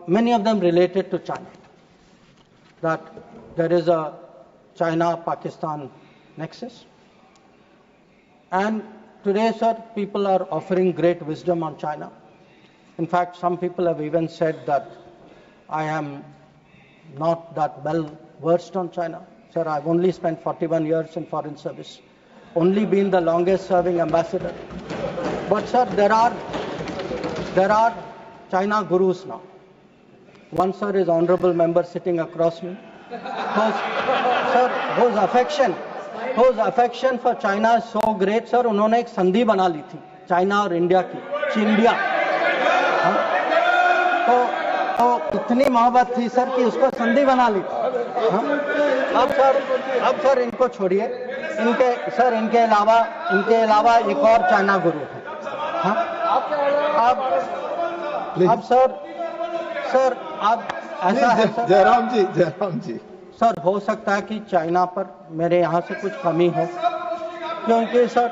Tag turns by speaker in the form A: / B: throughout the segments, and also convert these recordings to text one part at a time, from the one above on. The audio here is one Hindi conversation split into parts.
A: many of them related to China. That there is a China-Pakistan nexus. And today, sir, people are offering great wisdom on China. In fact, some people have even said that I am not that well versed on China. Sir, I've only spent 41 years in foreign service, only been the longest serving ambassador. But sir, there are China gurus now. One, sir, is honorable member sitting across me, whose affection for China is so great, sir. उन्होंने एक संधि बना ली थी चाइना और इंडिया की, चिंडिया। तो इतनी मोहब्बत थी सर कि उसको संधि बना ली थी। अब सर इनको छोड़िए, इनके अलावा एक और चाइना गुरु है। अब सर अब ऐसा है सर,
B: जयराम जी
A: सर, हो सकता है कि चाइना पर मेरे यहाँ से कुछ कमी हो, क्योंकि sir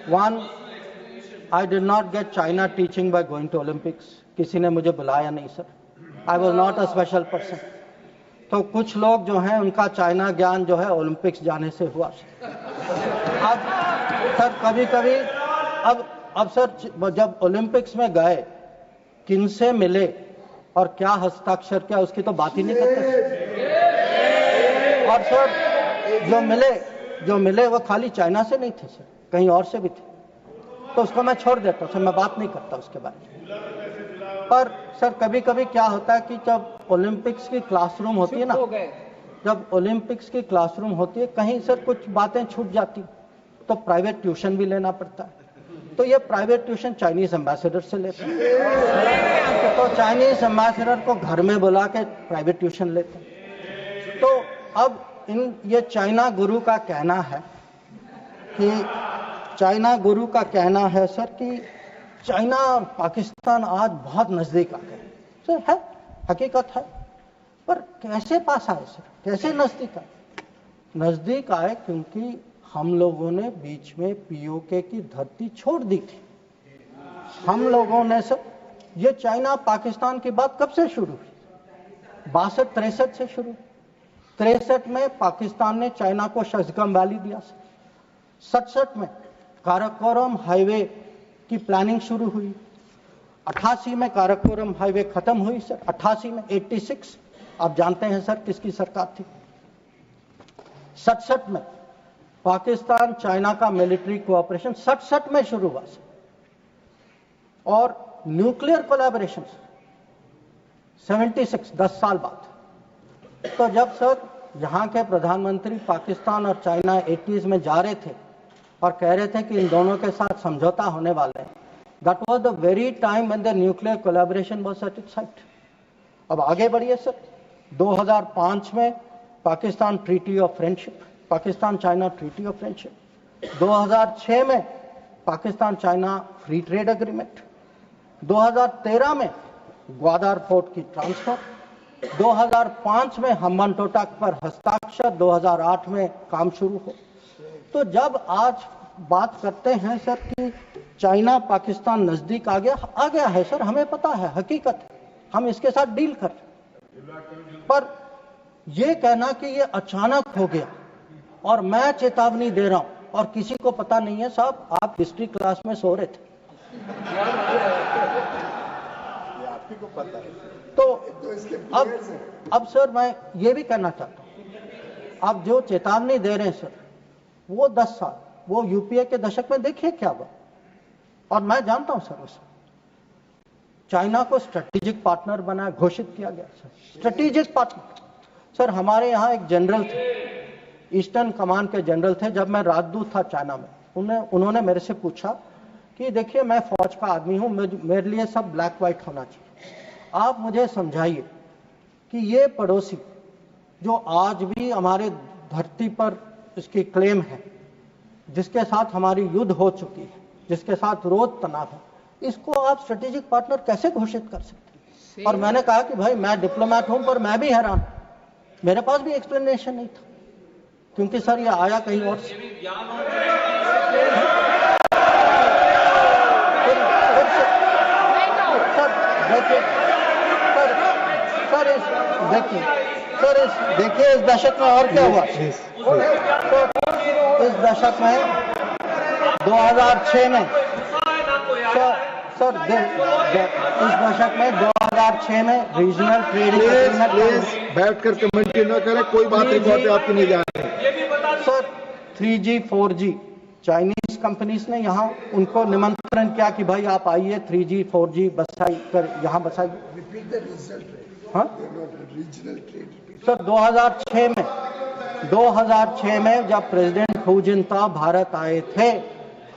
A: one, I did not get China teaching by going to Olympics. किसी ने मुझे बुलाया नहीं sir, I was not a special person. तो कुछ लोग जो हैं उनका चाइना ज्ञान जो है ओलंपिक्स जाने से हुआ। अब सर कभी अब सर जब ओलंपिक्स में गए, किनसे मिले और क्या हस्ताक्षर किया, उसकी तो बात ही नहीं करते। और सर जो मिले वो खाली चाइना से नहीं थे सर, कहीं और से भी थे। तो उसको मैं छोड़ देता हूँ सर, मैं बात नहीं करता उसके बारे में। पर सर कभी कभी क्या होता है कि जब ओलंपिक्स की क्लासरूम होती है ना, जब ओलंपिक्स की क्लासरूम होती है, कहीं सर कुछ बातें छूट जाती तो प्राइवेट ट्यूशन भी लेना पड़ता है। तो ये प्राइवेट ट्यूशन चाइनीज एम्बेसडर से लेते हैं, तो चाइनीज एम्बेसडर को घर में बुला के प्राइवेट ट्यूशन लेते हैं। तो अब ये चाइना गुरु का कहना है सर कि चाइना और पाकिस्तान आज बहुत नजदीक आ गए। सर है, हकीकत है, पर कैसे पास आए सर, कैसे नजदीक आए? क्योंकि हम लोगों ने बीच में पीओके की धरती छोड़ दी थी। हम लोगों ने सर, ये चाइना पाकिस्तान की बात कब से शुरू हुई? 62-63 से शुरू। 63 में पाकिस्तान ने चाइना को शशगम वैली दिया सर। 67 में काराकोरम हाईवे की प्लानिंग शुरू हुई। 88 में काराकोरम हाईवे खत्म हुई सर। 88 में 86 आप जानते हैं सर किसकी सरकार थी। 67 में पाकिस्तान चाइना का मिलिट्री कोऑपरेशन 67 में शुरू हुआ सर। और न्यूक्लियर कोलैबोरेशन 76, 10 साल बाद। तो जब सर यहाँ के प्रधानमंत्री पाकिस्तान और चाइना 80s में जा रहे थे और कह रहे थे कि इन दोनों के साथ समझौता होने वाला है, that was the very time when the nuclear collaboration was at its height. अब आगे बढ़िए सर, 2005 में Pakistan treaty of friendship, Pakistan China treaty of friendship. 2006 में Pakistan China free trade agreement. 2013 में ग्वादर पोर्ट की ट्रांसफर। 2005 में हम्बनटोटा पर हस्ताक्षर। 2008 में काम शुरू हो। तो जब आज बात करते हैं सर कि चाइना पाकिस्तान नजदीक आ गया है सर, हमें पता है, हकीकत है, हम इसके साथ डील कर रहे। पर यह कहना कि ये अचानक हो गया और मैं चेतावनी दे रहा हूं और किसी को पता नहीं है, साहब आप हिस्ट्री क्लास में सो रहे थे।
B: आपको पता है।
A: तो अब सर मैं ये भी कहना चाहता हूं, आप जो चेतावनी दे रहे हैं सर, वो 10 साल, वो यूपीए के दशक में देखिए क्या हुआ। और मैं जानता हूं सर, उस चाइना को स्ट्रेटेजिक पार्टनर बना घोषित किया गया सर, स्ट्रेटेजिक पार्टनर। सर हमारे यहाँ एक जनरल थे, ईस्टर्न कमांड के जनरल थे, जब मैं राजदूत था चाइना में, उन्होंने मेरे से पूछा कि देखिए मैं फौज का आदमी हूं, मेरे लिए सब ब्लैक व्हाइट होना चाहिए, आप मुझे समझाइए कि ये पड़ोसी जो आज भी हमारे धरती पर इसकी क्लेम है, जिसके साथ हमारी युद्ध हो चुकी है, जिसके साथ रोज तनाव है, इसको आप स्ट्रेटेजिक पार्टनर कैसे घोषित कर सकते हैं? और मैंने कहा कि भाई मैं डिप्लोमेट हूं, पर मैं भी हैरान, मेरे पास भी एक्सप्लेनेशन नहीं था, क्योंकि सर ये आया कहीं और से। सर देखिए इस दशक में और क्या हुआ। इस दशक में 2006 में इस दशक में 2006 में रीजनल ट्रेडिंग एग्रीमेंट।
B: बैठकर कमेंट्री न करें, कोई बात एक आपकी नहीं जा रही।
A: Sir 3G 4G Chinese companies ने यहाँ उनको निमंत्रण किया कि भाई आप आइए 3G 4G बसाई कर यहाँ बसाइए। हाँ सर 2006 में जब प्रेसिडेंट हू जिनताओ भारत आए थे,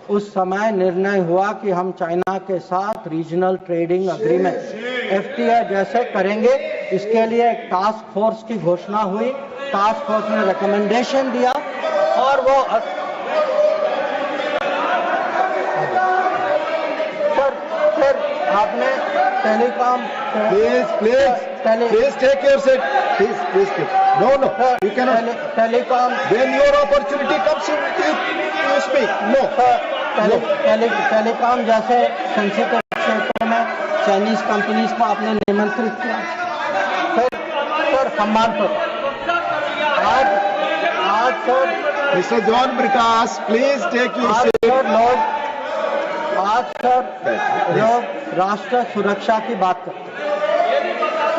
A: उस समय निर्णय हुआ कि हम चाइना के साथ रीजनल ट्रेडिंग एग्रीमेंट FTA जैसे करेंगे। इसके लिए एक टास्क फोर्स की घोषणा हुई। टास्क फोर्स ने रिकमेंडेशन दिया और वो फिर आपने telecom
B: Please take your seat. Please. No. You cannot.
A: Telecom
B: When your opportunity comes, you speak. No.
A: Telecom जैसे सेंसिटिव क्षेत्रों में चाइनीज कंपनीज को आपने निमंत्रित किया। फिर सम्मान पर आज sir
B: Mr. John Britas, please take your seat.
A: आज सर लोग राष्ट्र सुरक्षा की बात करते हैं।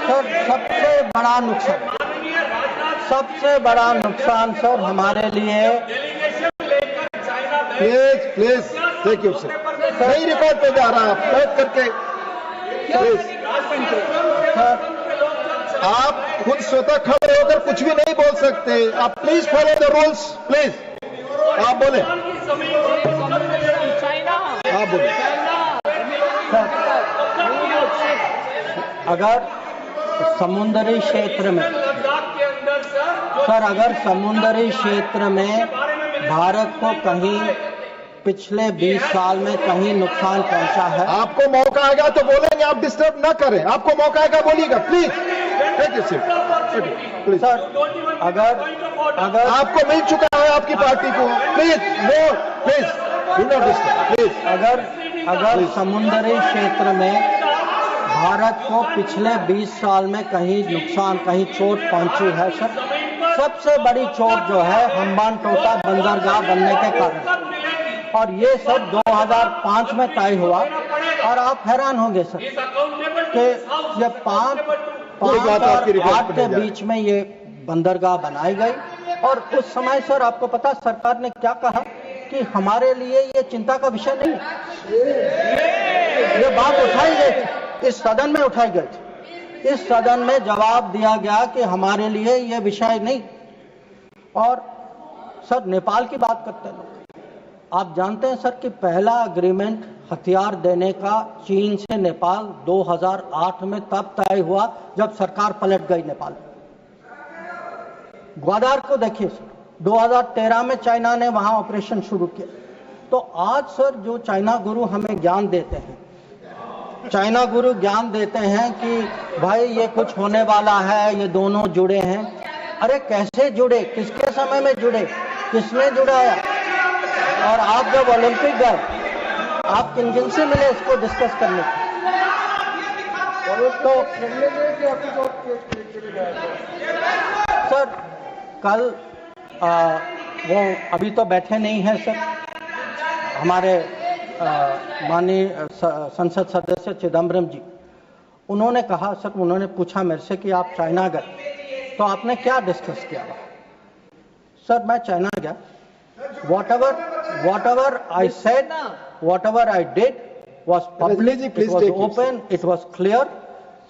A: सर सबसे बड़ा नुकसान सर हमारे लिए।
B: Please take your seat. नहीं रिकॉर्ड पे जा रहा, आप बैठ करके प्लीज। आप खुद स्वतः खड़े होकर कुछ भी नहीं बोल सकते। आप please follow the rules. Please आप बोले। आप बोले।
A: अगर समुद्री क्षेत्र में अगर समुद्री क्षेत्र में भारत को कहीं पिछले 20 साल में कहीं नुकसान पहुंचा है।
B: आपको मौका आएगा तो बोलेंगे, आप डिस्टर्ब ना करें। आपको मौका आएगा बोलिएगा। Please take your seat. Please
A: sir अगर
B: आपको मिल चुका है आपकी पार्टी को। Please no, please do not disturb. Please
A: अगर समुद्री क्षेत्र में भारत को पिछले 20 साल में कहीं नुकसान, कहीं चोट पहुंची है सर, सबसे बड़ी चोट जो है हम्बानटोटा बंदरगाह बनने के कारण। और ये सर 2005 में तय हुआ। और आप हैरान होंगे सर कि ये 5 और 8 के बीच में ये बंदरगाह बनाई गई। और उस समय सर आपको पता सरकार ने क्या कहा कि हमारे लिए ये चिंता का विषय नहीं है। ये बात उठाई गई थी, इस सदन में उठाई गई थी। इस सदन में जवाब दिया गया कि हमारे लिए ये विषय नहीं। और सर नेपाल की बात करते हैं लोग। आप जानते हैं सर कि पहला एग्रीमेंट हथियार देने का चीन से नेपाल 2008 में तब तय हुआ जब सरकार पलट गई नेपाल। ग्वादार को देखिए सर, 2013 में चाइना ने वहां ऑपरेशन शुरू किया। तो आज सर जो चाइना गुरु हमें ज्ञान देते हैं, चाइना गुरु ज्ञान देते हैं कि भाई ये कुछ होने वाला है, ये दोनों जुड़े हैं। अरे कैसे जुड़े, किसके समय में जुड़े, किसने जुड़ाया? और आप जब ओलंपिक गए, आप किन किन से मिले इसको डिस्कस करने तो सर कल वो अभी तो बैठे नहीं हैं सर, हमारे माननीय संसद सदस्य चिदम्बरम जी, उन्होंने कहा सर, उन्होंने पूछा मेरे से कि आप चाइना गए तो आपने क्या डिस्कस किया? सर मैं चाइना गया, whatever I said, whatever I did was public, it was open, it was clear.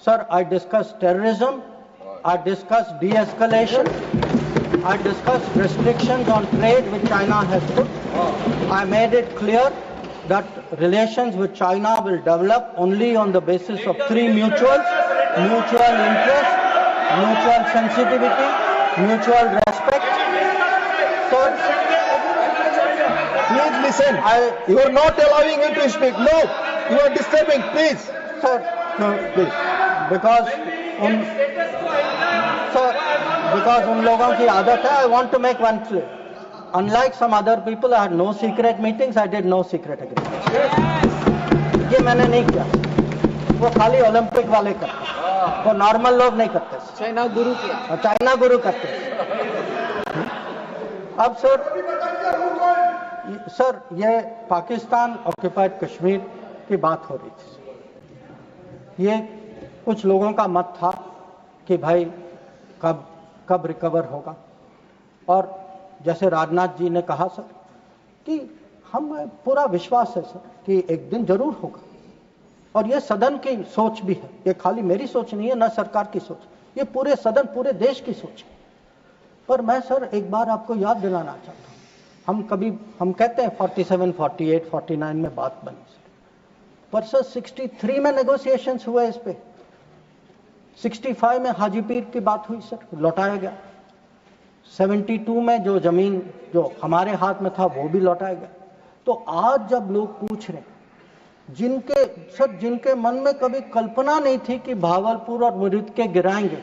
A: Sir, I discussed terrorism, I discussed de-escalation, I discussed restrictions on trade which China has put. I made it clear that relations with China will develop only on the basis of 3 mutuals: mutual interest, mutual sensitivity, mutual respect. Sir,
B: please listen. You are not allowing him to speak. No, you are disturbing. Please,
A: sir. No,
B: please.
A: Because उन लोगों की आदत है. I want to make one clear. Unlike some other people, I had no secret meetings. I did no secret agreements. ये मैंने नहीं किया. वो खाली ओलंपिक वाले करते हैं, वो नॉर्मल लोग नहीं करते।
C: चाइना गुरु किया,
A: चाइना गुरु करते हैं। अब सर ये पाकिस्तान ऑक्युपाइड कश्मीर की बात हो रही थी। ये कुछ लोगों का मत था कि भाई कब रिकवर होगा, और जैसे राजनाथ जी ने कहा सर कि हमें पूरा विश्वास है सर कि एक दिन जरूर होगा, और ये सदन की सोच भी है, ये खाली मेरी सोच नहीं है, ना सरकार की सोच, ये पूरे सदन पूरे देश की सोच है। पर मैं सर एक बार आपको याद दिलाना चाहता हूं, हम कहते हैं 47, 48, 49 में बात बनी सर, पर सर 63 में नेगोशिएशंस हुए इस पे, 65 में हाजी पीर की बात हुई सर, लौटाया गया। 72 में जो जमीन जो हमारे हाथ में था वो भी लौटाया गया। तो आज जब लोग पूछ रहे जिनके मन में कभी कल्पना नहीं थी कि भागलपुर और मुरीद के गिराएंगे,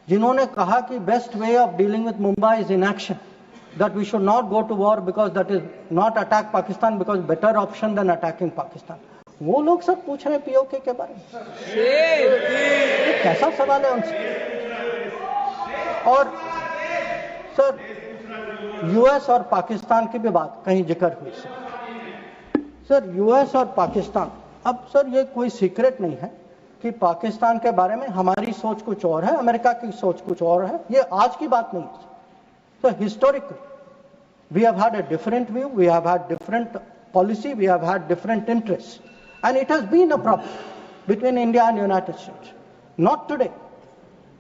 A: जिन्होंने कहा कि best way of dealing with Mumbai is inaction, that we should not go to war because that is not attack Pakistan because better option than attacking Pakistan, वो लोग सब पूछ रहे हैं पीओके के बारे में। ये कैसा सवाल है उनसे? और सर यूएस और पाकिस्तान की भी बात कहीं जिक्र हुई सर यूएस और पाकिस्तान, अब सर ये कोई सीक्रेट नहीं है कि पाकिस्तान के बारे में हमारी सोच कुछ और है, अमेरिका की सोच कुछ और है, ये आज की बात नहीं है। So historically, we have had a different view, we have had different policy, we have had different interests, and it has been a problem between India and United States. Not today,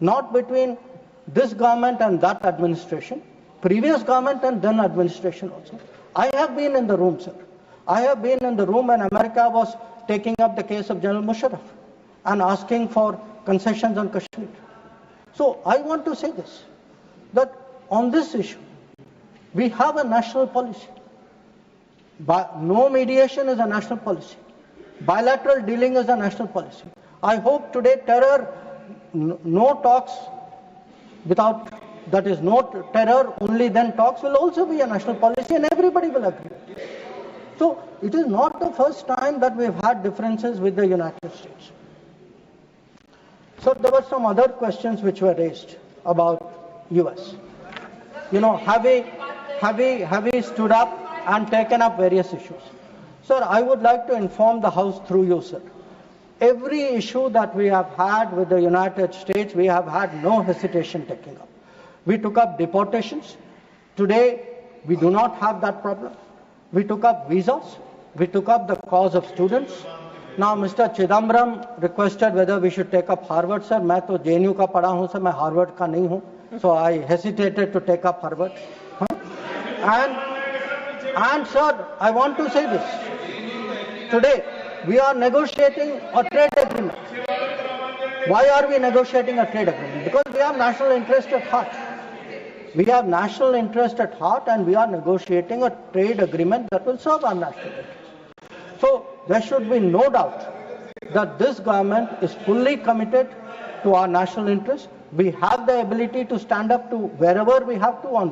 A: not between this government and that administration, previous government and then administration also. I have been in the room, sir. I have been in the room when America was taking up the case of General Musharraf and asking for concessions on Kashmir. So I want to say this, that on this issue, we have a national policy. No mediation is a national policy. Bilateral dealing is a national policy. I hope today terror, no talks without, that is no terror, only then talks will also be a national policy and everybody will agree. So it is not the first time that we've had differences with the United States. So there were some other questions which were raised about US. You know, have we stood up and taken up various issues? Sir, I would like to inform the House through you, sir. Every issue that we have had with the United States, we have had no hesitation taking up. We took up deportations. Today, we do not have that problem. We took up visas. We took up the cause of students. Now, Mr. Chidambaram requested whether we should take up Harvard, sir. मैं तो JNU का पढ़ा हूँ, sir. मैं Harvard का नहीं हूँ. So I hesitated to take up Harvard. And sir, I want to say this. Today, we are negotiating a trade agreement. Why are we negotiating a trade agreement? Because we have national interest at heart. We have national interest at heart and we are negotiating a trade agreement that will serve our national interest. So there should be no doubt that this government is fully committed to our national interest. We have the ability to stand up to wherever we have to on